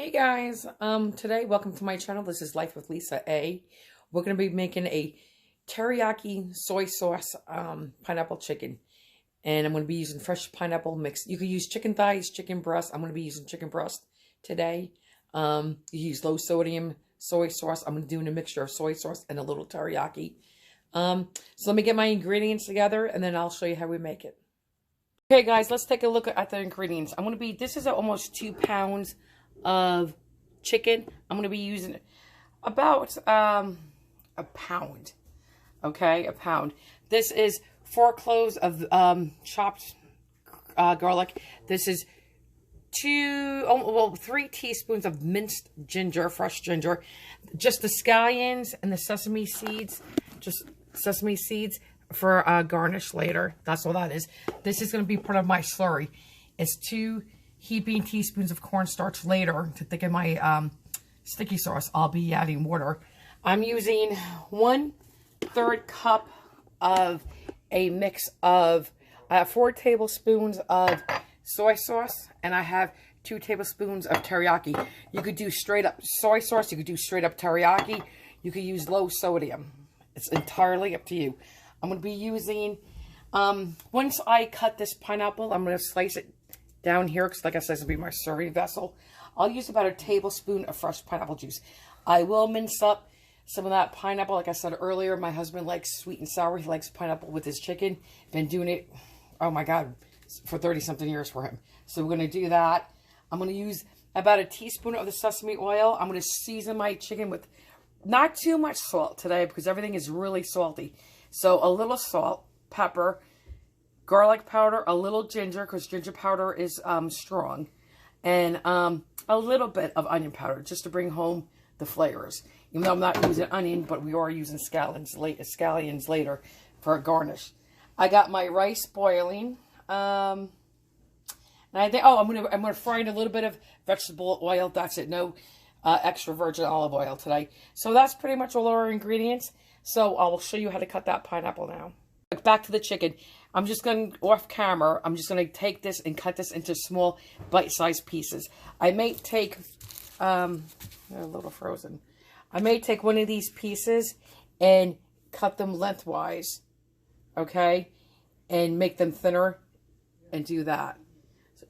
Hey guys, today, welcome to my channel. This is Life with Lisa A. We're going to be making a teriyaki soy sauce pineapple chicken. And I'm going to be using fresh pineapple mix. You could use chicken thighs, chicken breast. I'm going to be using chicken breast today. You use low sodium soy sauce. I'm going to do a mixture of soy sauce and a little teriyaki. So let me get my ingredients together and then I'll show you how we make it. Okay guys, let's take a look at the ingredients. This is almost 2 pounds of chicken. I'm going to be using about a pound. Okay, a pound. This is 4 cloves of chopped garlic. This is 3 teaspoons of minced ginger, fresh ginger. Just the scallions and the sesame seeds. Just sesame seeds for garnish later. That's all that is. This is going to be part of my slurry. It's 2 heaping teaspoons of cornstarch later to thicken my sticky sauce. I'll be adding water. I'm using 1/3 cup of a mix of 4 tablespoons of soy sauce, and I have 2 tablespoons of teriyaki. You could do straight up soy sauce. You could do straight up teriyaki. You could use low sodium. It's entirely up to you. I'm going to be using, once I cut this pineapple, I'm going to slice it down here, because like I said, this will be my serving vessel. I'll use about a tablespoon of fresh pineapple juice. I will mince up some of that pineapple. Like I said earlier, my husband likes sweet and sour. He likes pineapple with his chicken. Been doing it, oh my God, for 30-something years for him. So we're going to do that. I'm going to use about a teaspoon of the sesame oil. I'm going to season my chicken with not too much salt today, because everything is really salty. So a little salt, pepper, garlic powder, a little ginger, because ginger powder is strong, and a little bit of onion powder, just to bring home the flavors. Even though I'm not using onion, but we are using scallions later for a garnish. I got my rice boiling, and I think, I'm gonna fry in a little bit of vegetable oil. That's it. No extra virgin olive oil today. So that's pretty much all our ingredients. So I will show you how to cut that pineapple now. Back to the chicken. I'm just going, off camera, I'm just going to take this and cut this into small bite-sized pieces. I may take, a little frozen. I may take one of these pieces and cut them lengthwise, okay? And make them thinner and do that.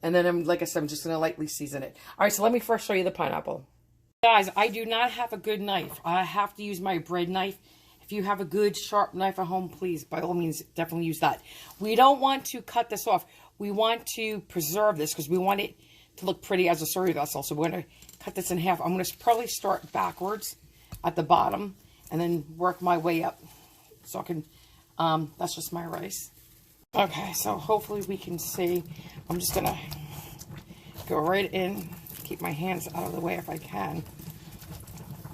And then, like I said, I'm just going to lightly season it. All right, so let me first show you the pineapple. Guys, I do not have a good knife. I have to use my bread knife. If you have a good sharp knife at home, please, by all means, definitely use that. We don't want to cut this off. We want to preserve this because we want it to look pretty as a serving vessel. So we're going to cut this in half. I'm going to probably start backwards at the bottom and then work my way up. So I can, that's just my rice. Okay, so hopefully we can see. I'm just going to go right in, keep my hands out of the way if I can.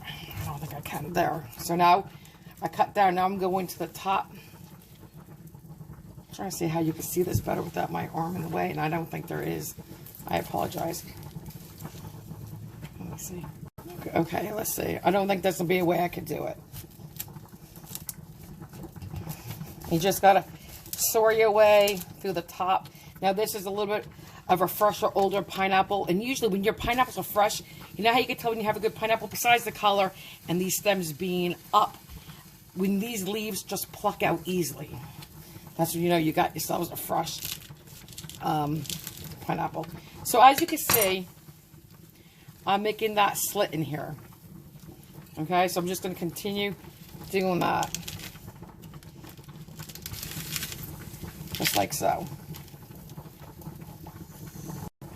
I don't think I can there. So now I cut down. Now I'm going to the top. I'm trying to see how you can see this better without my arm in the way, and I don't think there is. I apologize. Let me see. Okay, let's see. I don't think there's going to be a way I could do it. You just got to saw your way through the top. Now this is a little bit of a fresher, older pineapple, and usually when your pineapples are fresh, you know how you can tell when you have a good pineapple, besides the color and these stems being up, when these leaves just pluck out easily. That's when you know you got yourselves a fresh pineapple. So as you can see, I'm making that slit in here. Okay, so I'm just going to continue doing that. Just like so.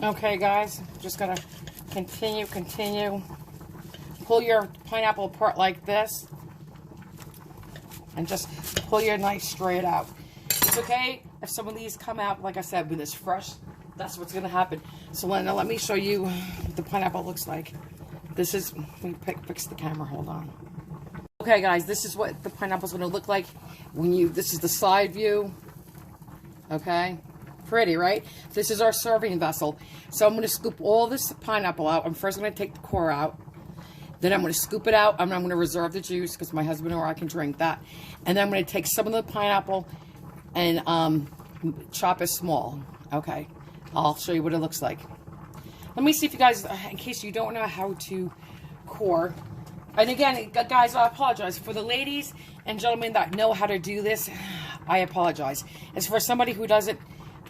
Okay guys, just going to continue. Pull your pineapple apart like this. And just pull your knife straight out. It's okay if some of these come out, like I said, when it's fresh. That's what's going to happen. So now let me show you what the pineapple looks like. This is, let me fix the camera, hold on. Okay guys, this is what the pineapple's going to look like when this is the side view. Okay, pretty, right? This is our serving vessel. So I'm going to scoop all this pineapple out. I'm first going to take the core out. Then I'm going to scoop it out. I'm going to reserve the juice because my husband or I can drink that. And then I'm going to take some of the pineapple and chop it small. Okay. I'll show you what it looks like. Let me see if you guys, in case you don't know how to core. And again, guys, I apologize. For the ladies and gentlemen that know how to do this, I apologize. It's for somebody who doesn't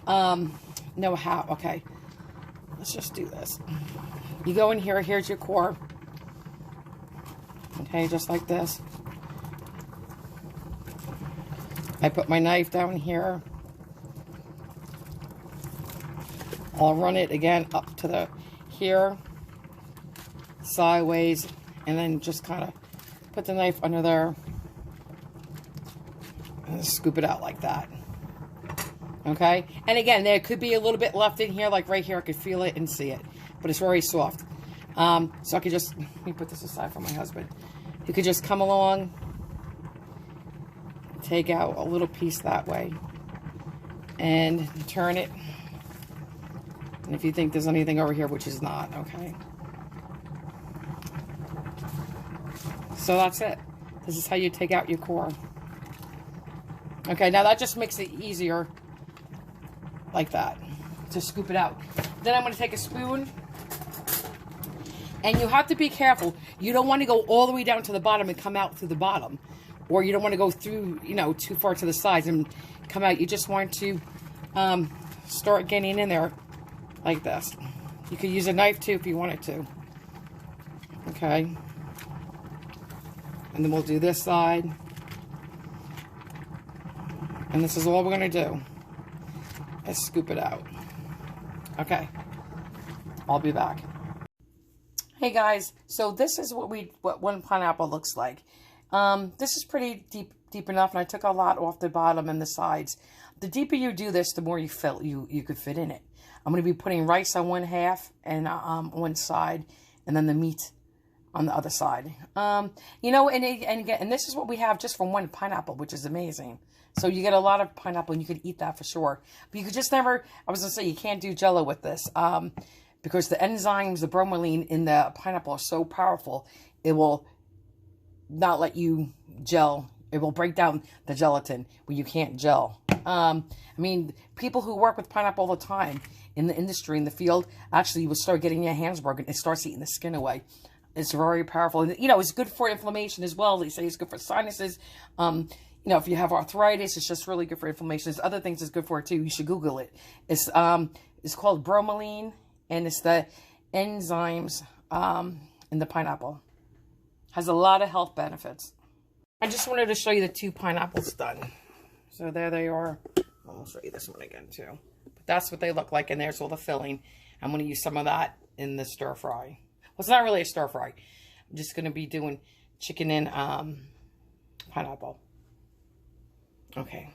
know how. Okay, let's just do this. You go in here. Here's your core. Okay, just like this. I put my knife down here. I'll run it again up to the here, sideways, and then just kind of put the knife under there and scoop it out like that. Okay, and again, there could be a little bit left in here, like right here. I could feel it and see it, but it's very soft. So I could just, let me put this aside for my husband. You could just come along, take out a little piece that way, and turn it. And if you think there's anything over here, which is not, okay. So that's it. This is how you take out your core. Okay, now that just makes it easier, like that, to scoop it out. Then I'm going to take a spoon, and you have to be careful. You don't want to go all the way down to the bottom and come out through the bottom, or you don't want to go through, you know, too far to the sides and come out. You just want to start getting in there like this. You could use a knife too if you wanted to. Okay. And then we'll do this side. And this is all we're going to do. Is scoop it out. Okay. I'll be back. Hey guys, so this is what one pineapple looks like. This is pretty deep enough, and I took a lot off the bottom and the sides. The deeper you do this, the more you could fit in it. I'm going to be putting rice on one half and one side, and then the meat on the other side. You know, and this is what we have just from one pineapple, which is amazing. So you get a lot of pineapple, and you could eat that for sure. But you could just never, I was going to say, you can't do Jell-O with this, because the enzymes, the bromelain in the pineapple are so powerful, it will not let you gel. It will break down the gelatin where you can't gel. I mean, people who work with pineapple all the time in the industry, in the field, actually will start getting your hands broken. It starts eating the skin away. It's very powerful. And, you know, it's good for inflammation as well. They say it's good for sinuses. You know, if you have arthritis, it's just really good for inflammation. There's other things it's good for too. You should Google it. It's called bromelain, and it's the enzymes in the pineapple. Has a lot of health benefits. I just wanted to show you the 2 pineapples done. So there they are. I'll show you this one again too. But that's what they look like, and there's all the filling. I'm going to use some of that in the stir fry. Well, it's not really a stir fry. I'm just going to be doing chicken and pineapple. Okay.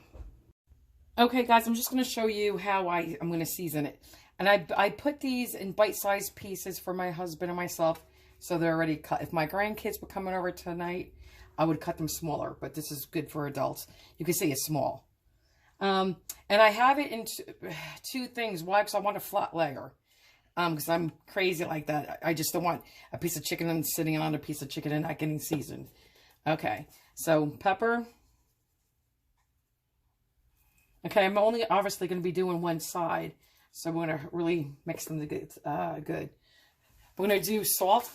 Okay, guys, I'm just going to show you how I'm going to season it. And I put these in bite-sized pieces for my husband and myself, so they're already cut. If my grandkids were coming over tonight, I would cut them smaller, but this is good for adults. You can see it's small. And I have it in 2 things. Why? Because I want a flat layer. Because I'm crazy like that. I just don't want a piece of chicken and sitting on a piece of chicken and not getting seasoned. Okay, so pepper. Okay, I'm only obviously going to be doing one side, so we're going to really mix them good. We're going to do salt,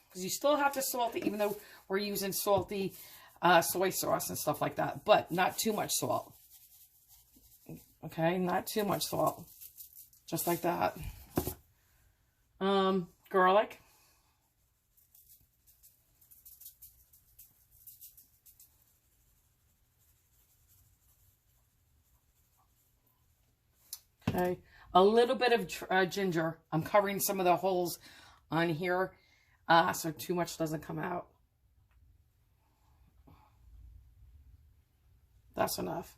because you still have to salt it, even though we're using salty soy sauce and stuff like that, but not too much salt. Okay, not too much salt. Just like that. Garlic. Okay, a little bit of ginger. I'm covering some of the holes on here, so too much doesn't come out. That's enough.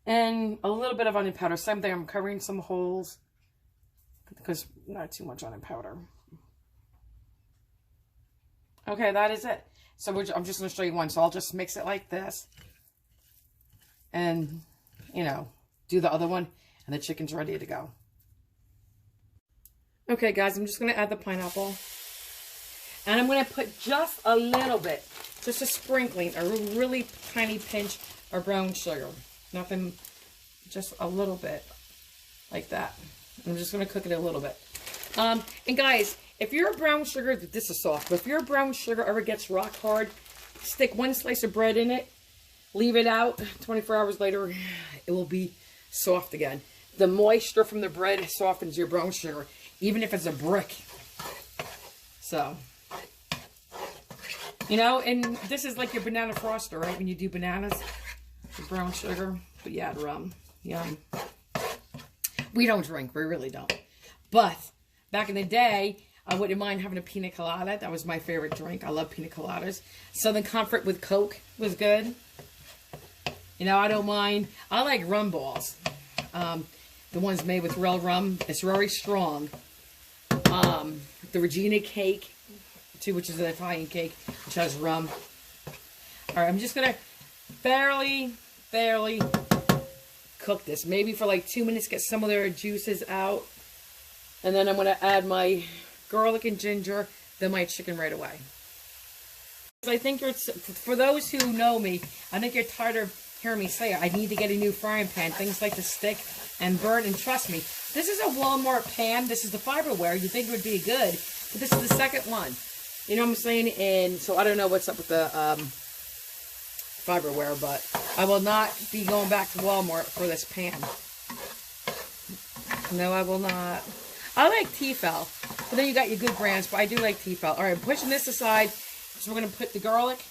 And a little bit of onion powder. Same thing, I'm covering some holes, because not too much onion powder. Okay, that is it. So I'm just going to show you one. So I'll just mix it like this. And, you know, do the other one. And the chicken's ready to go. Okay, guys, I'm just going to add the pineapple. And I'm going to put just a little bit, just a sprinkling, a really tiny pinch of brown sugar. Nothing, just a little bit, like that. I'm just going to cook it a little bit. And guys, if your brown sugar, this is soft, but if your brown sugar ever gets rock hard, stick one slice of bread in it, leave it out, 24 hours later, it will be soft again. The moisture from the bread softens your brown sugar, even if it's a brick. So, you know, and this is like your banana froster, right? When you do bananas, the brown sugar, but you add rum. Yum. We don't drink, we really don't. But back in the day, I wouldn't mind having a pina colada. That was my favorite drink. I love pina coladas. Southern Comfort with Coke was good. You know, I don't mind. I like rum balls. The ones made with real rum. It's very strong. The Regina cake, too, which is an Italian cake, which has rum. All right, I'm just going to fairly cook this. Maybe for like 2 minutes, get some of their juices out. And then I'm going to add my garlic and ginger, then my chicken right away. I think for those who know me, I think you're tired of hearing me say it. I need to get a new frying pan. Things like to stick and burn, and trust me, this is a Walmart pan. This is the Fiberware. You think it would be good, but this is the second one. You know what I'm saying? And so I don't know what's up with the Fiberware, but I will not be going back to Walmart for this pan. No, I will not. I like Tefal, but then you got your good brands, but I do like Tefal. All right, I'm pushing this aside, so we're going to put the garlic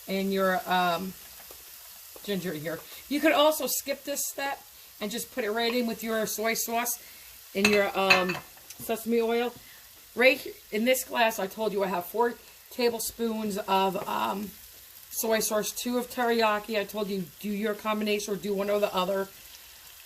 and your ginger in here. You could also skip this step and just put it right in with your soy sauce and your sesame oil. Right in this glass, I told you I have 4 tablespoons of soy sauce, 2 of teriyaki. I told you do your combination or do one or the other.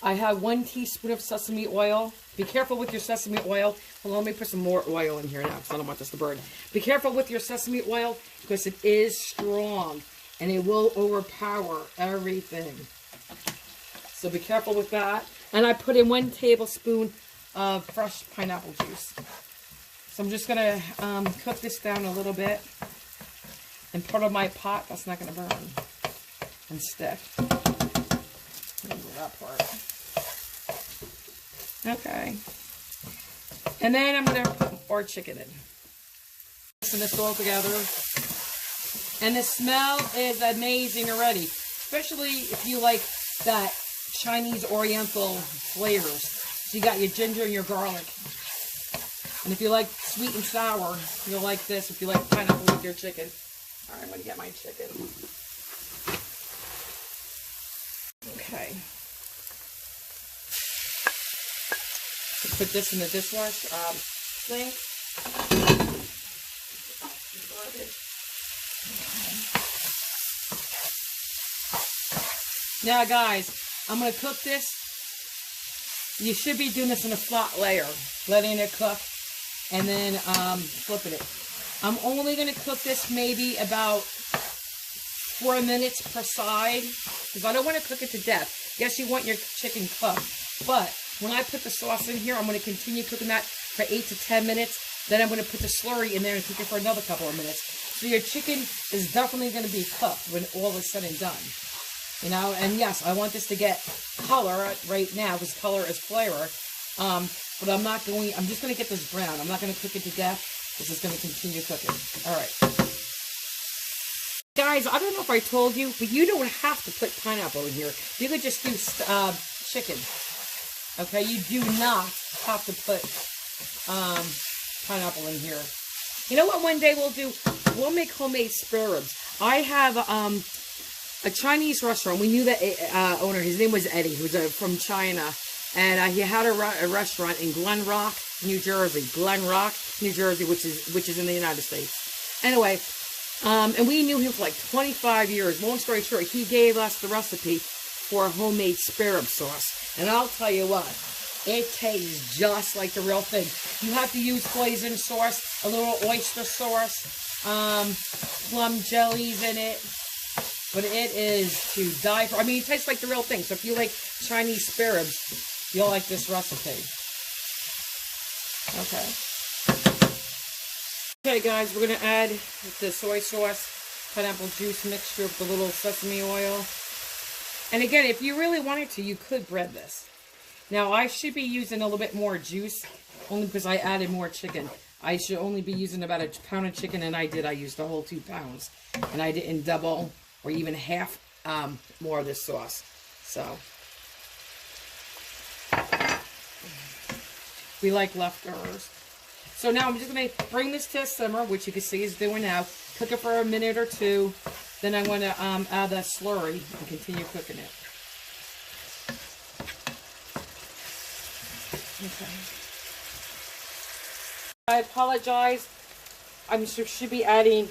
I have 1 teaspoon of sesame oil. Be careful with your sesame oil. Well, let me put some more oil in here now because I don't want this to burn. Be careful with your sesame oil because it is strong and it will overpower everything. So be careful with that. And I put in 1 tablespoon of fresh pineapple juice. So I'm just going to cook this down a little bit. And part of my pot, that's not going to burn and stick. That part. Okay. And then I'm going to put our chicken in. Mixing this all together. And the smell is amazing already. Especially if you like that Chinese Oriental flavors. So you got your ginger and your garlic. And if you like sweet and sour, you'll like this. If you like pineapple with your chicken. Alright, I'm going to get my chicken. Okay. Put this in the dishwasher thing. Okay. Now, guys, I'm going to cook this. You should be doing this in a flat layer, letting it cook, and then flipping it. I'm only going to cook this maybe about 4 minutes per side, because I don't want to cook it to death. Yes, you want your chicken cooked, but when I put the sauce in here, I'm going to continue cooking that for 8 to 10 minutes. Then I'm going to put the slurry in there and cook it for another couple of minutes. So your chicken is definitely going to be cooked when all is said and done. You know, and yes, I want this to get color right now, because color is flavor. But I'm just going to get this brown. I'm not going to cook it to death. This is going to continue cooking. All right. Guys, I don't know if I told you, but you don't have to put pineapple in here. You could just do chicken. Okay, you do not have to put pineapple in here. You know what one day we'll do? We'll make homemade spare ribs. I have a Chinese restaurant. We knew the owner. His name was Eddie. He was from China. And he had a restaurant in Glen Rock, New Jersey. Glen Rock, New Jersey, which is in the United States. Anyway, and we knew him for like 25 years. Long story short, he gave us the recipe for a homemade spare rib sauce. And I'll tell you what, it tastes just like the real thing. You have to use hoisin sauce, a little oyster sauce, plum jellies in it. But it is to die for. I mean, it tastes like the real thing. So if you like Chinese spare ribs, you'll like this recipe. Okay. Okay, guys, we're going to add the soy sauce, pineapple juice mixture with the little sesame oil. And again, if you really wanted to, you could bread this. Now, I should be using a little bit more juice only because I added more chicken. I should only be using about a pound of chicken, and I did. I used the whole 2 pounds. And I didn't double or even half more of this sauce. So, we like leftovers. So now I'm just going to bring this to a simmer, which you can see is doing now. Cook it for a minute or 2. Then I want to add that slurry and continue cooking it. Okay. I apologize. I should be adding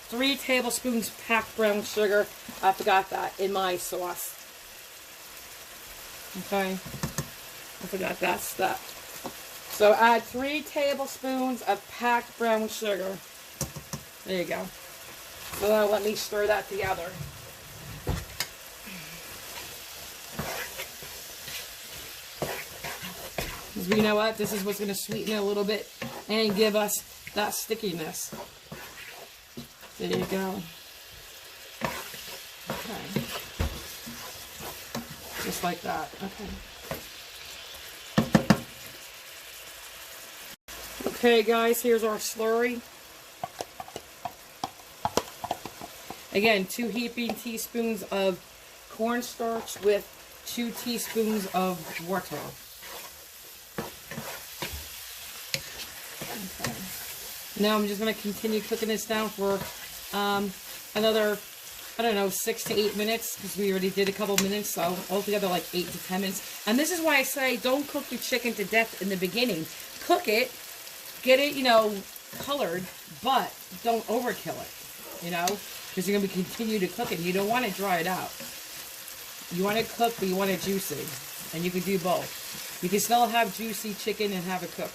3 tablespoons packed brown sugar. I forgot that in my sauce. Okay. I forgot that step. So add 3 tablespoons of packed brown sugar. There you go. So now let me stir that together. Because you know what? This is what's going to sweeten it a little bit and give us that stickiness. There you go. Okay. Just like that. Okay. Okay, guys, here's our slurry. Again, 2 heaping teaspoons of cornstarch with 2 teaspoons of water. Okay. Now I'm just going to continue cooking this down for another, I don't know, 6 to 8 minutes, because we already did a couple minutes, so altogether like 8 to 10 minutes. And this is why I say don't cook your chicken to death in the beginning. Cook it, get it, you know, colored, but don't overkill it, you know, because you're going to continue to cook it. You don't want to dry it out. You want it cooked, but you want it juicy, and you can do both. You can still have juicy chicken and have it cooked.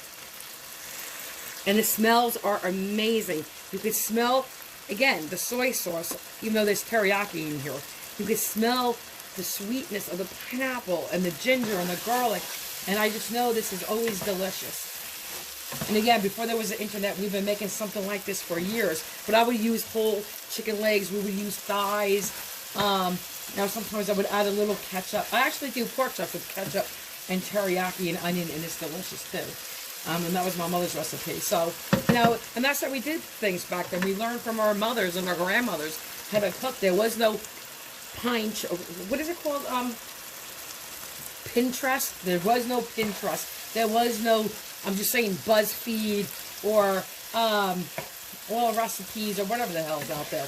And the smells are amazing. You can smell, again, the soy sauce, even though there's teriyaki in here. You can smell the sweetness of the pineapple and the ginger and the garlic. And I just know this is always delicious. And again, before there was the internet, we've been making something like this for years. But I would use whole chicken legs. We would use thighs. Now, sometimes I would add a little ketchup. I actually do pork chops with ketchup and teriyaki and onion, and it's delicious too. And that was my mother's recipe. So, you know, and that's how we did things back then. We learned from our mothers and our grandmothers how to cook. There was no what is it called? Pinterest? There was no Pinterest. There was no, I'm just saying, BuzzFeed or all recipes or whatever the hell's out there.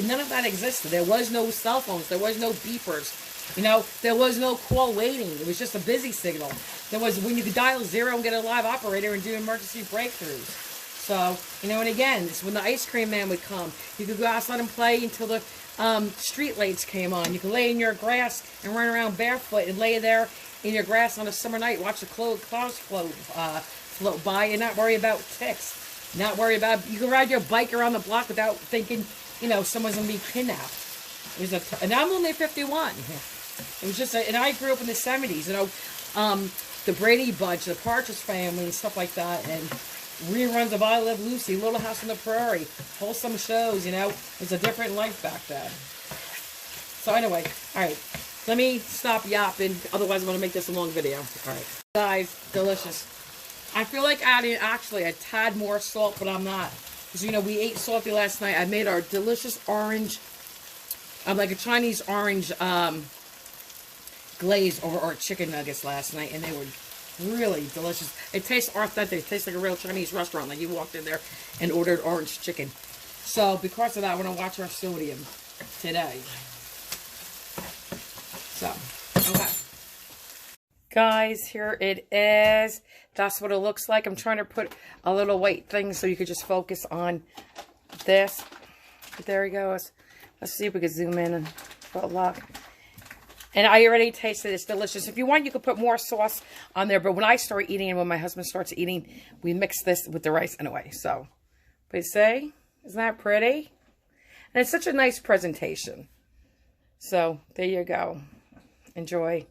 None of that existed. There was no cell phones. There was no beepers. You know, there was no call waiting. It was just a busy signal. There was when you could dial 0 and get a live operator and do emergency breakthroughs. So, you know, and again, it's when the ice cream man would come. You could go outside and play until the street lights came on. You could lay in your grass and run around barefoot and lay there in your grass on a summer night, watch the clouds float by and not worry about ticks. Not worry about, you can ride your bike around the block without thinking, you know, someone's going to be kidnapped. It was and I'm only 51. It was just, and I grew up in the 70s, you know, the Brady Bunch, the Partridge Family, and stuff like that, and reruns of I Love Lucy, Little House on the Prairie, wholesome shows, you know. It was a different life back then. So anyway, all right, let me stop yapping, otherwise I'm going to make this a long video. All right, guys, delicious. I feel like adding actually a tad more salt, but I'm not. Because, you know, we ate salty last night. I made our delicious orange, like a Chinese orange glaze over our chicken nuggets last night, and they were really delicious. It tastes authentic. It tastes like a real Chinese restaurant, like you walked in there and ordered orange chicken. So, because of that, I want to watch our sodium today. So, okay. Guys, here it is. That's what it looks like. I'm trying to put a little white thing so you could just focus on this. There he goes. Let's see if we can zoom in and put luck. And I already tasted it. It's delicious. If you want, you could put more sauce on there. But when I start eating and when my husband starts eating, we mix this with the rice anyway. So, but you say, isn't that pretty? And it's such a nice presentation. So, there you go. Enjoy.